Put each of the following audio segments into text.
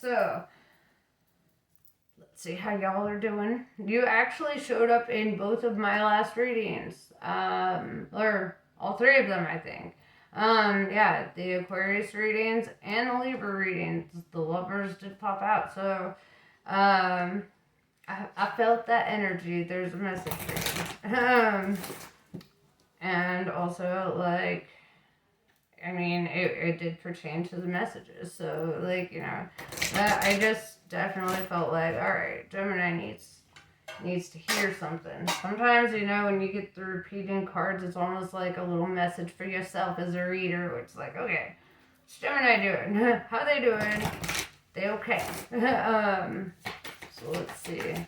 So, let's see how y'all are doing. You actually showed up in both of my last readings. Or all three of them, I think. Yeah, the Aquarius readings and the Libra readings. The lovers did pop out. So, I felt that energy. There's a message for you. And also, like, I mean, it did pertain to the messages. So, like, I just definitely felt like, all right, Gemini needs to hear something. Sometimes, when you get the repeating cards, it's almost like a little message for yourself as a reader, where it's like, okay, what's Gemini doing? How they doing? They okay? So let's see.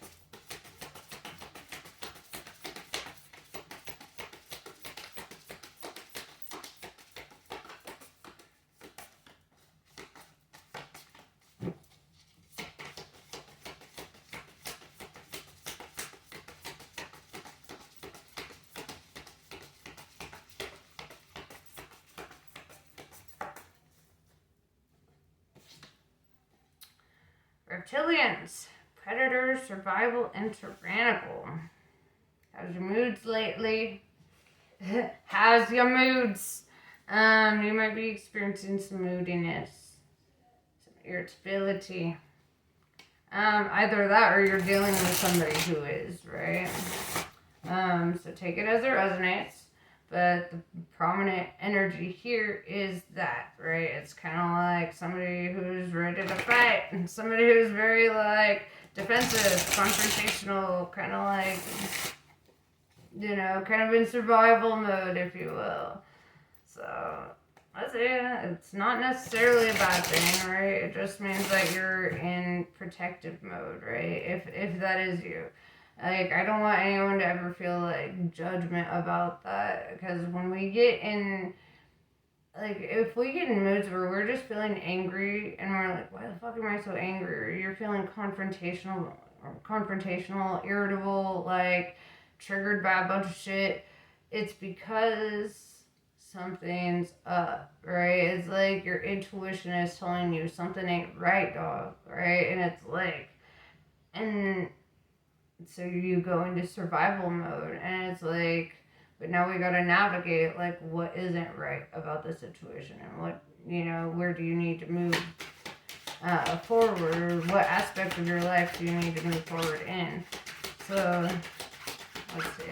Reptilians, predators, survival, and tyrannical. How's your moods lately? How's your moods? You might be experiencing some moodiness, some irritability. Either that or you're dealing with somebody who is, right? So take it as it resonates. But the prominent energy here is that, right? It's kind of like somebody who's ready to fight and somebody who's very, like, defensive, confrontational, kind of like, kind of in survival mode, if you will. So, let's see. It's not necessarily a bad thing, right? It just means that you're in protective mode, right? If that is you. Like, I don't want anyone to ever feel, like, judgment about that. Because when we get in, like, if we get in moods where we're just feeling angry and we're like, why the fuck am I so angry? Or you're feeling confrontational, irritable, like, triggered by a bunch of shit. It's because something's up, right? It's like your intuition is telling you something ain't right, dog, right? And it's like, and so you go into survival mode, and it's like, but now we gotta navigate, like, what isn't right about the situation, and what, where do you need to move forward? What aspect of your life do you need to move forward in? So, let's see.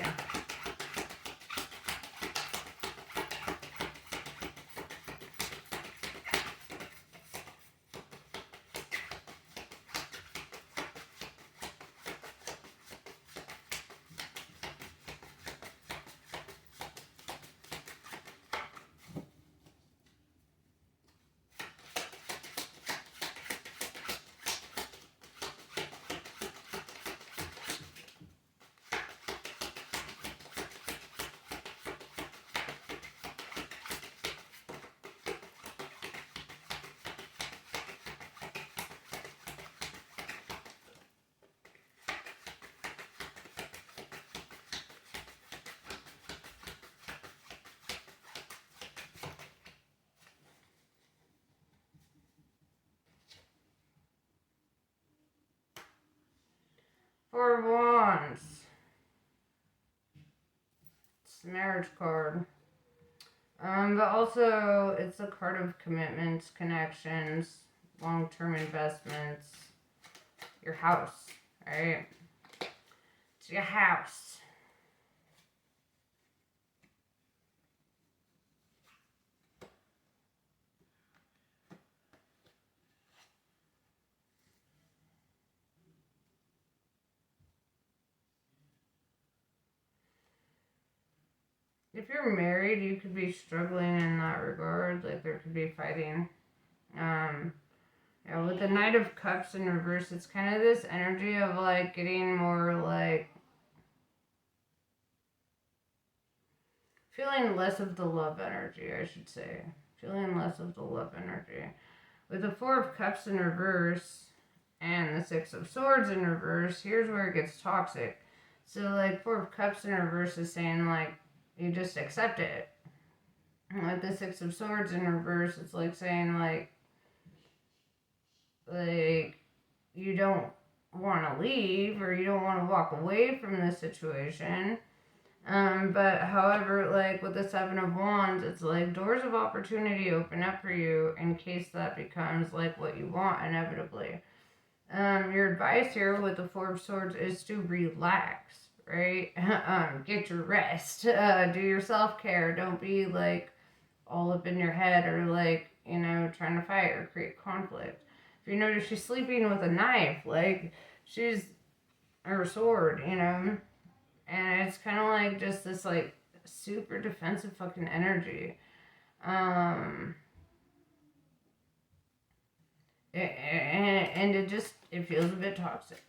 Four of Wands. It's the marriage card. But also, it's a card of commitments, connections, long-term investments. Your house, right? It's your house. If you're married, you could be struggling in that regard. Like, there could be fighting. With the Knight of Cups in reverse, it's kind of this energy of, like, getting more, like, feeling less of the love energy, I should say. Feeling less of the love energy. With the Four of Cups in reverse and the Six of Swords in reverse, here's where it gets toxic. So, like, Four of Cups in reverse is saying, like, you just accept it. And with the Six of Swords in reverse, it's like saying, like, you don't want to leave or you don't want to walk away from the situation. But however, like with the Seven of Wands, it's like doors of opportunity open up for you in case that becomes like what you want inevitably. Your advice here with the Four of Swords is to relax, right? Get your rest. Do your self care. Don't be like all up in your head or like, trying to fight or create conflict. If you notice, she's sleeping with a knife, like she's or a sword, and it's kind of like just this like super defensive fucking energy. Um, and it feels a bit toxic,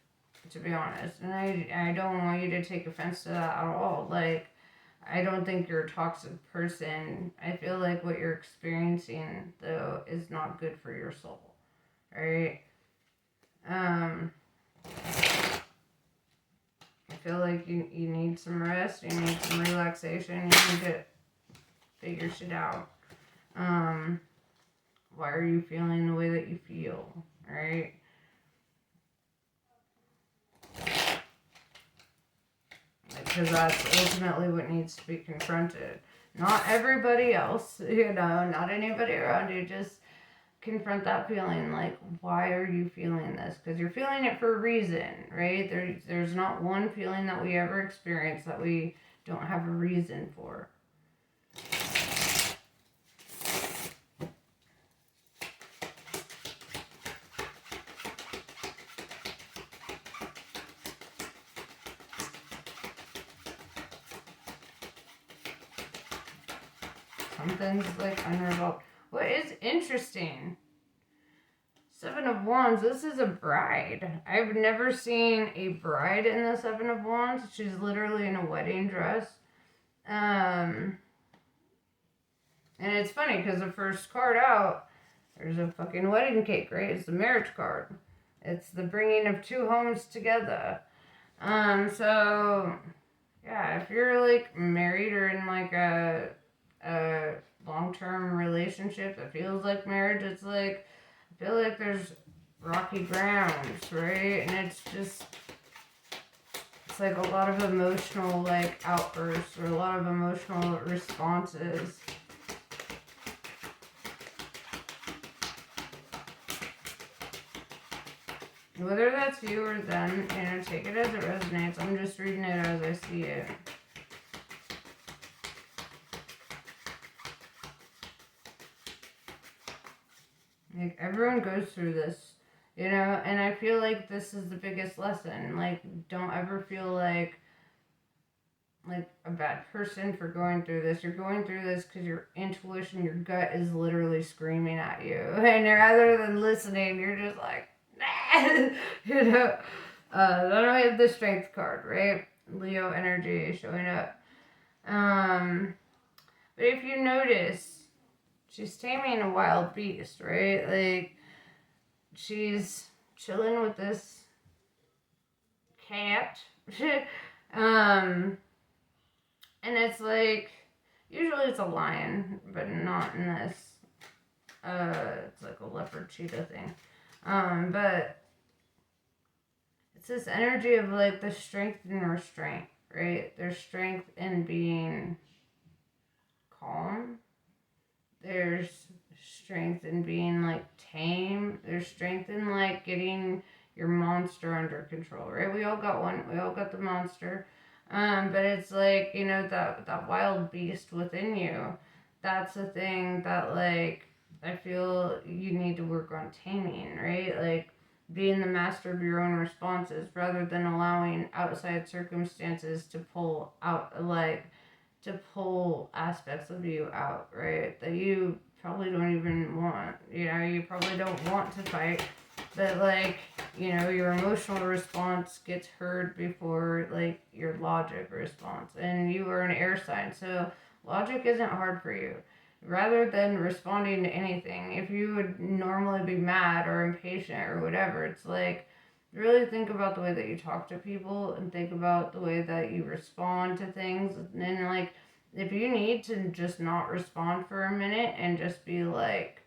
to be honest. And I don't want you to take offense to that at all. Like, I don't think you're a toxic person. I feel like what you're experiencing though is not good for your soul, right? Um, I feel like you need some rest. You need some relaxation. You need to figure shit out. Why are you feeling the way that you feel, right? Because that's ultimately what needs to be confronted. Not everybody else, not anybody around you. Just confront that feeling. Like, why are you feeling this? Because you're feeling it for a reason, right? There's not one feeling that we ever experience that we don't have a reason for. Something's like unresolved. What is interesting? Seven of Wands, this is a bride. I've never seen a bride in the Seven of Wands. She's literally in a wedding dress. And it's funny because the first card out, there's a fucking wedding cake, right? It's the marriage card. It's the bringing of two homes together. So, yeah, if you're like married or in like a long-term relationship that feels like marriage, it's like, I feel like there's rocky grounds, right? And it's like a lot of emotional like outbursts or a lot of emotional responses. Whether that's you or them, take it as it resonates. I'm just reading it as I see it. Like, everyone goes through this, and I feel like this is the biggest lesson. Like, don't ever feel like a bad person for going through this. You're going through this because your intuition, your gut is literally screaming at you. And rather than listening, you're just like, nah! Then we have the strength card, right? Leo energy showing up. But if you notice, she's taming a wild beast, right? Like, she's chilling with this cat. And it's like, usually it's a lion, but not in this. It's like a leopard cheetah thing. But it's this energy of like the strength and restraint, right? There's strength in being calm. There's strength in being like tame. There's strength in like getting your monster under control, right? We all got one. We all got the monster. But it's like, that wild beast within you. That's the thing that like I feel you need to work on taming, right? Like being the master of your own responses rather than allowing outside circumstances to pull aspects of you out, right? That you probably don't even want. You probably don't want to fight. But like, your emotional response gets heard before like your logic response. And you are an air sign, so logic isn't hard for you. Rather than responding to anything, if you would normally be mad or impatient or whatever, it's like really think about the way that you talk to people and think about the way that you respond to things. And then like if you need to just not respond for a minute and just be like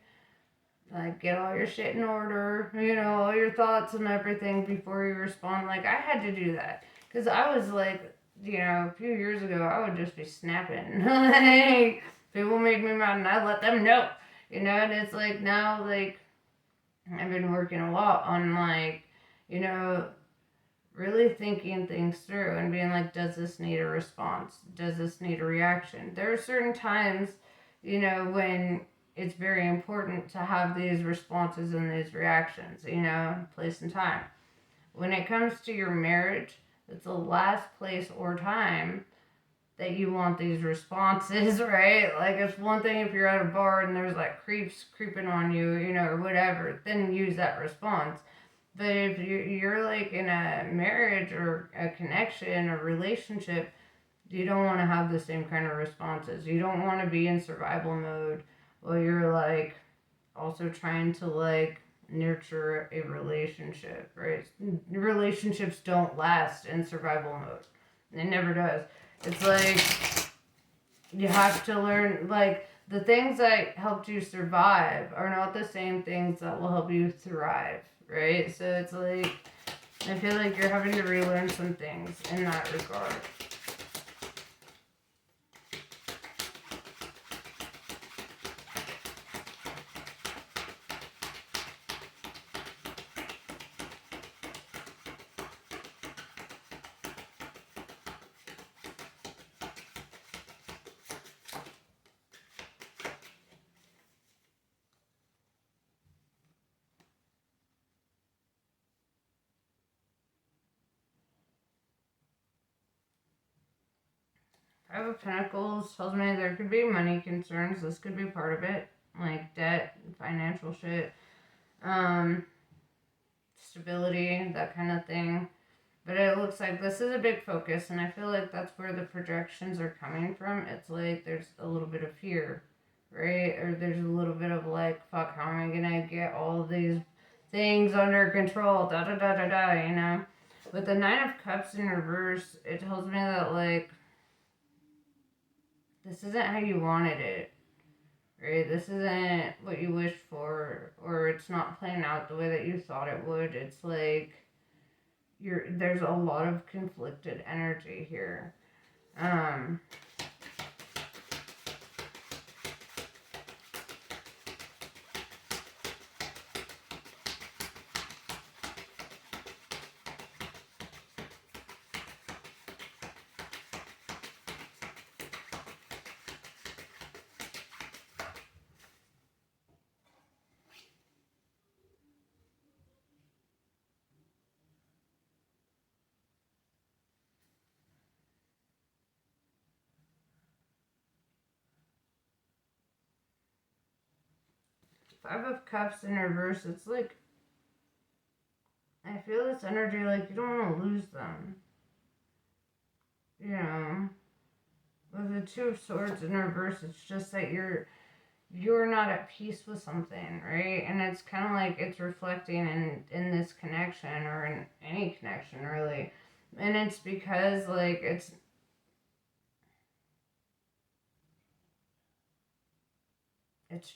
Like, get all your shit in order, all your thoughts and everything before you respond. Like, I had to do that. Because I was like, a few years ago, I would just be snapping. Like, people made me mad and I let them know. And it's like now, like, I've been working a lot on, like, really thinking things through and being like, does this need a response? Does this need a reaction? There are certain times, when it's very important to have these responses and these reactions, place and time. When it comes to your marriage, it's the last place or time that you want these responses, right? Like, it's one thing if you're at a bar and there's like creeps creeping on you, or whatever, then use that response. But if you're like in a marriage or a connection or relationship, you don't want to have the same kind of responses. You don't want to be in survival mode while you're like also trying to like nurture a relationship, right? Relationships don't last in survival mode. It never does. It's like you have to learn, like, the things that helped you survive are not the same things that will help you thrive, right? So it's like, I feel like you're having to relearn some things in that regard. Five of Pentacles tells me there could be money concerns. This could be part of it, like debt, financial shit, stability, that kind of thing. But it looks like this is a big focus, and I feel like that's where the projections are coming from. It's like there's a little bit of fear, right? Or there's a little bit of like, fuck, how am I gonna get all of these things under control? Da da da da da, With the Nine of Cups in reverse, it tells me that, like, this isn't how you wanted it, right? This isn't what you wished for, or it's not playing out the way that you thought it would. It's like there's a lot of conflicted energy here. Five of Cups in reverse, it's like, I feel this energy like you don't want to lose them. With the Two of Swords in reverse, it's just that you're not at peace with something, right? And it's kind of like it's reflecting in this connection, or in any connection, really. And it's because, like, it's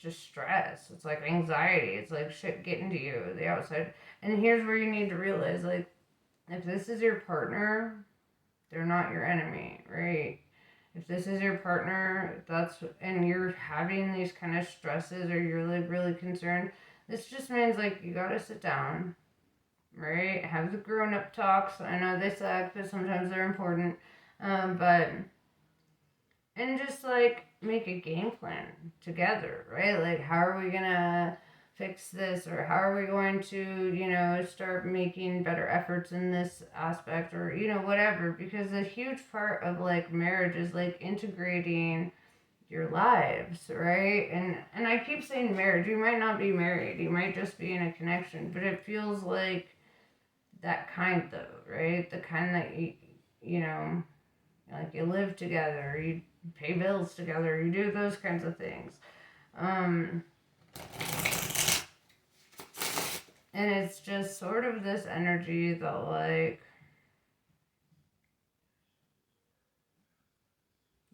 just stress. It's like anxiety. It's like shit getting to you, the outside. And here's where you need to realize, like, if this is your partner, they're not your enemy, right? If this is your partner, and you're having these kind of stresses, or you're like really concerned, this just means like you gotta sit down, right? Have the grown up talks. I know they suck, but sometimes they're important. But and just like make a game plan together, right? Like, how are we gonna fix this, or how are we going to start making better efforts in this aspect, or whatever, because a huge part of like marriage is like integrating your lives, right? And I keep saying marriage, you might not be married, you might just be in a connection, but it feels like that kind, though, right? The kind that you know like, you live together, you pay bills together, you do those kinds of things. And it's just sort of this energy that, like,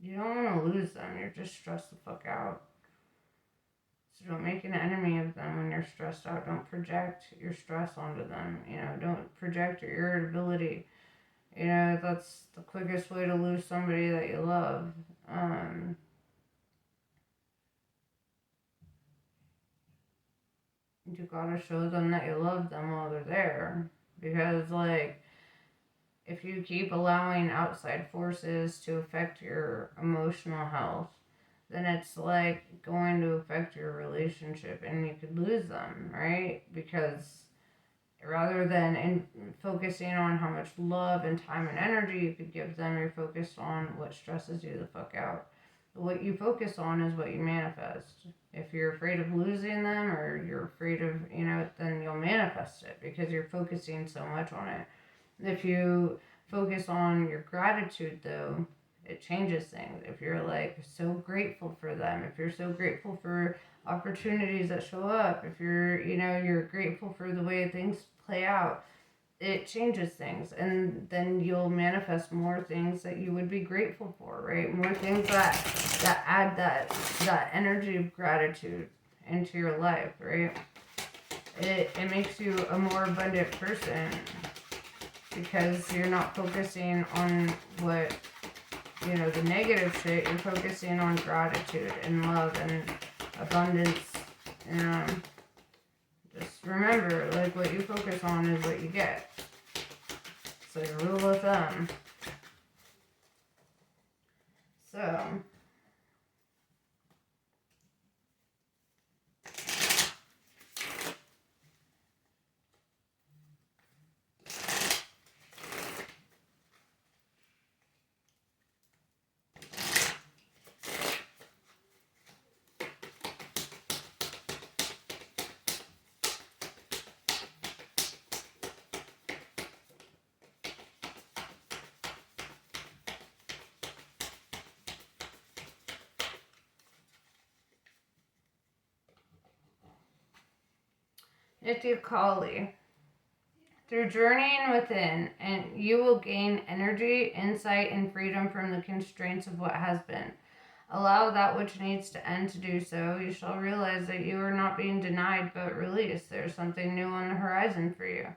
you don't want to lose them. You're just stressed the fuck out. So don't make an enemy of them when you're stressed out. Don't project your stress onto them. Don't project your irritability. That's the quickest way to lose somebody that you love. You gotta show them that you love them while they're there. Because, like, if you keep allowing outside forces to affect your emotional health, then it's like going to affect your relationship and you could lose them, right? Because rather than focusing on how much love and time and energy you could give them, you're focused on what stresses you the fuck out. What you focus on is what you manifest. If you're afraid of losing them or you're afraid of, then you'll manifest it because you're focusing so much on it. If you focus on your gratitude, though, it changes things. If you're like so grateful for them, if you're so grateful for opportunities that show up, if you're grateful for the way things play out, it changes things, and then you'll manifest more things that you would be grateful for, right? More things that add that energy of gratitude into your life, right? It makes you a more abundant person because you're not focusing on what the negative shit. You're focusing on gratitude and love and abundance. Just remember, like, what you focus on is what you get. So your rule of thumb. So Nityakali. Through journeying within, and you will gain energy, insight, and freedom from the constraints of what has been. Allow that which needs to end to do so. You shall realize that you are not being denied but released. There's something new on the horizon for you.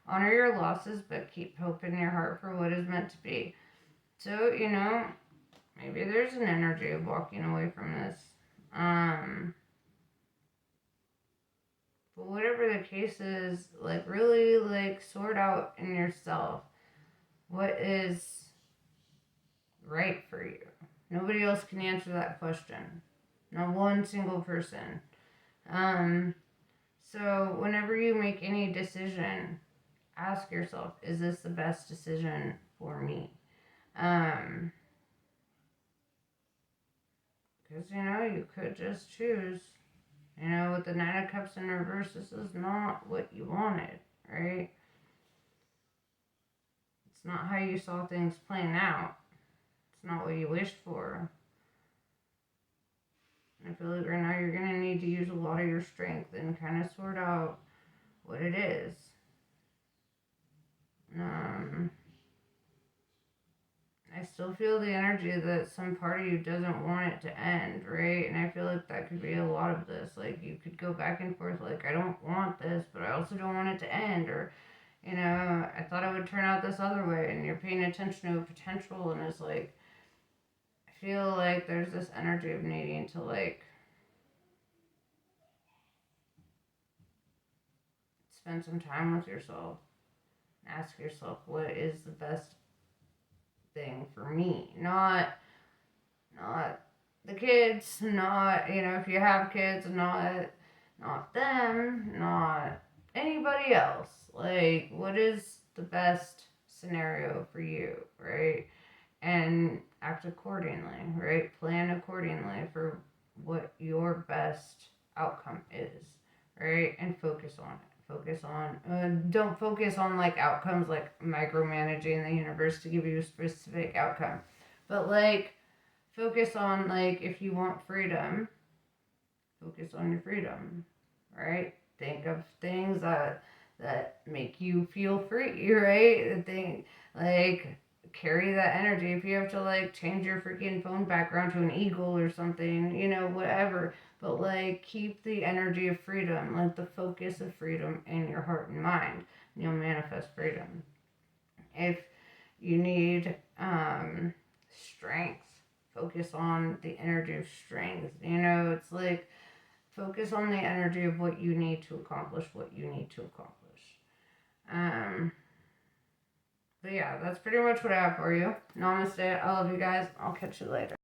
Honor your losses, but keep hope in your heart for what is meant to be. So, maybe there's an energy of walking away from this. But whatever the case is, like, really, like, sort out in yourself what is right for you. Nobody else can answer that question. Not one single person. So whenever you make any decision, ask yourself, is this the best decision for me? Because, you could just choose. With the Nine of Cups in reverse, this is not what you wanted, right? It's not how you saw things playing out. It's not what you wished for. I feel like right now you're going to need to use a lot of your strength and kind of sort out what it is. I still feel the energy that some part of you doesn't want it to end, right? And I feel like that could be a lot of this. Like, you could go back and forth, like, I don't want this, but I also don't want it to end. Or, I thought it would turn out this other way. And you're paying attention to a potential, and it's like, I feel like there's this energy of needing to, like, spend some time with yourself. Ask yourself, what is the best thing for me? Not the kids, not, if you have kids, not them, not anybody else. Like, what is the best scenario for you, right? And act accordingly, right? Plan accordingly for what your best outcome is, right? And focus on it. Don't focus on, like, outcomes, like micromanaging the universe to give you a specific outcome. But, like, focus on, like, if you want freedom, focus on your freedom, right? Think of things that make you feel free, right? Think, like, carry that energy. If you have to like change your freaking phone background to an eagle or something, you know, whatever. But like keep the energy of freedom, like the focus of freedom in your heart and mind. You'll manifest freedom. If you need strength, focus on the energy of strength. You know, it's like focus on the energy of what you need to accomplish what you need to accomplish. But yeah, that's pretty much what I have for you. Namaste. I love you guys. I'll catch you later.